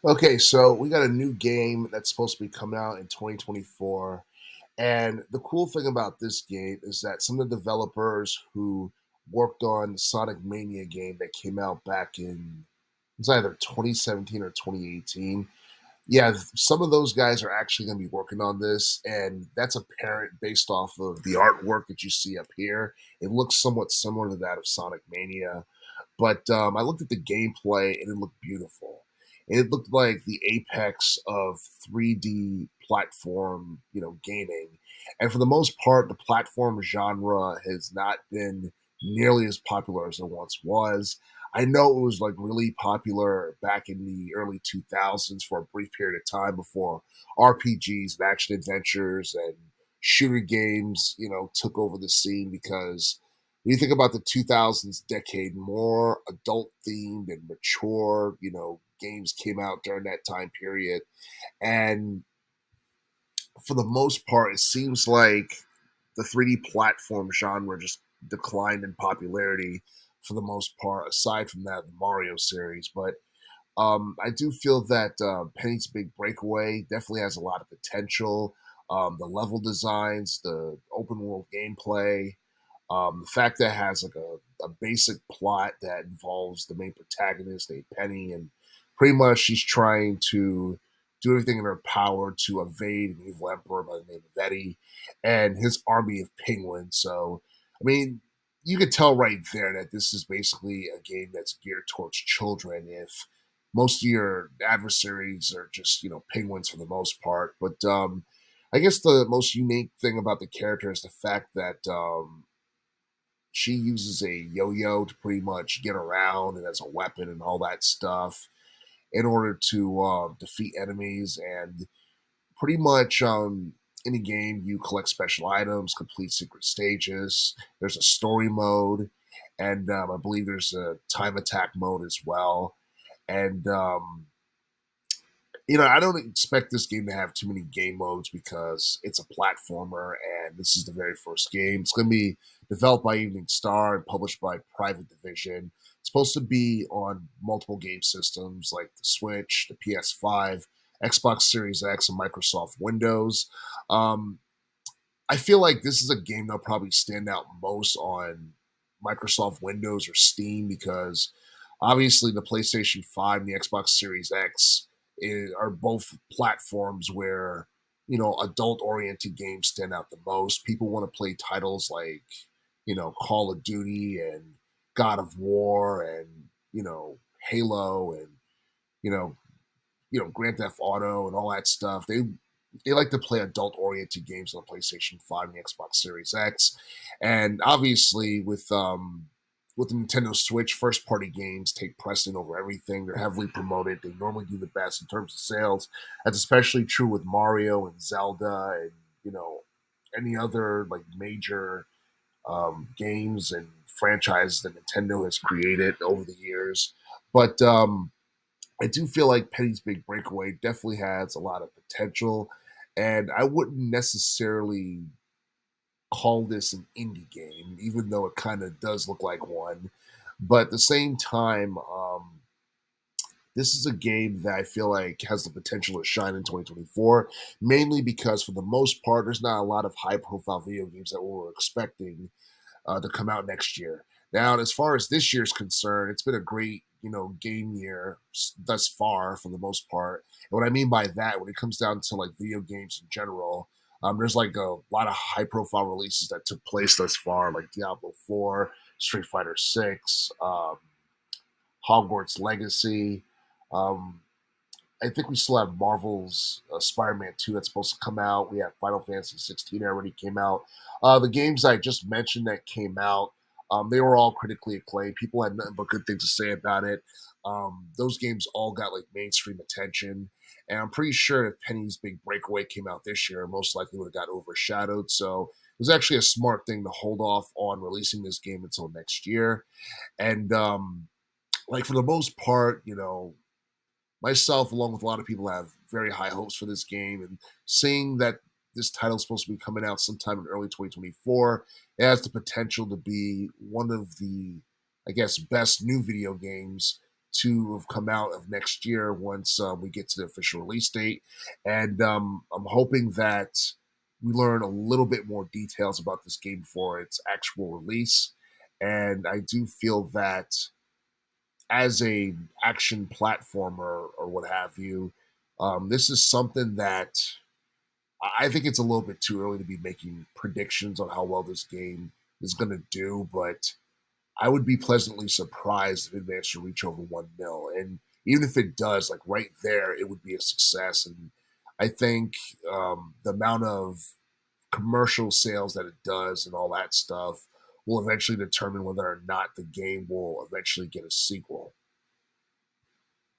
Okay, so we got a new game that's supposed to be coming out in 2024. And the cool thing about this game is that some of the developers who worked on the Sonic Mania game that came out back in it's either 2017 or 2018. Yeah, some of those guys are actually going to be working on this, and that's apparent based off of the artwork that you see up here. It looks somewhat similar to that of Sonic Mania, but I looked at the gameplay and it looked beautiful. And it looked like the apex of 3D platform, gaming. And for the most part, the platform genre has not been nearly as popular as it once was. I know it was like really popular back in the early 2000s for a brief period of time before RPGs and action adventures and shooter games, took over the scene because when you think about the 2000s decade, more adult themed and mature, games came out during that time period. And for the most part, it seems like the 3D platform genre just declined in popularity for the most part, aside from that, the Mario series. But I do feel that Penny's Big Breakaway definitely has a lot of potential. The level designs, the open world gameplay, the fact that it has like a basic plot that involves the main protagonist, a Penny, and pretty much she's trying to do everything in her power to evade an evil emperor by the name of Eddie and his army of penguins. So, I mean, you could tell right there that this is basically a game that's geared towards children. If most of your adversaries are just penguins for the most part, but I guess the most unique thing about the character is the fact that she uses a yo-yo to pretty much get around and as a weapon and all that stuff in order to defeat enemies. And pretty much in the game, you collect special items, complete secret stages. There's a story mode, and I believe there's a time attack mode as well. And I don't expect this game to have too many game modes because it's a platformer and this is the very first game. It's going to be developed by Evening Star and published by Private Division. It's supposed to be on multiple game systems like the Switch, the PS5, Xbox Series X, and Microsoft Windows. Um, I feel like this is a game that'll probably stand out most on Microsoft Windows or Steam because obviously the PlayStation 5 and the Xbox Series X are both platforms where, adult oriented games stand out the most. People want to play titles like, Call of Duty and God of War and, Halo and, you know, Grand Theft Auto and all that stuff. They like to play adult oriented games on the PlayStation 5 and the Xbox Series X. And obviously with the Nintendo Switch, first party games take precedent over everything. They're heavily promoted. They normally do the best in terms of sales. That's especially true with Mario and Zelda and, any other like major games and franchises that Nintendo has created over the years. But I do feel like Penny's Big Breakaway definitely has a lot of potential, and I wouldn't necessarily call this an indie game, even though it kind of does look like one. But at the same time, this is a game that I feel like has the potential to shine in 2024, mainly because for the most part, there's not a lot of high profile video games that we're expecting to come out next year. Now, as far as this year's concerned, it's been a great, game year thus far for the most part. And what I mean by that, when it comes down to like video games in general, there's like a lot of high profile releases that took place thus far, like Diablo 4, Street Fighter 6, Hogwarts Legacy. Um, I think we still have Marvel's Spider-Man 2 that's supposed to come out. We have Final Fantasy 16 already came out. The games I just mentioned that came out, they were all critically acclaimed. People had nothing but good things to say about it. Those games all got like mainstream attention, and I'm pretty sure if Penny's Big Breakaway came out this year, most likely would have got overshadowed. So it was actually a smart thing to hold off on releasing this game until next year. And like for the most part, myself, along with a lot of people, have very high hopes for this game. And seeing that this title is supposed to be coming out sometime in early 2024, it has the potential to be one of the, I guess, best new video games to have come out of next year once we get to the official release date. And I'm hoping that we learn a little bit more details about this game for its actual release. And I do feel that as a action platformer or what have you, this is something that I think it's a little bit too early to be making predictions on how well this game is going to do, but I would be pleasantly surprised if it managed to reach over 1 mil. And even if it does, like right there, it would be a success. And I think the amount of commercial sales that it does and all that stuff will eventually determine whether or not the game will eventually get a sequel.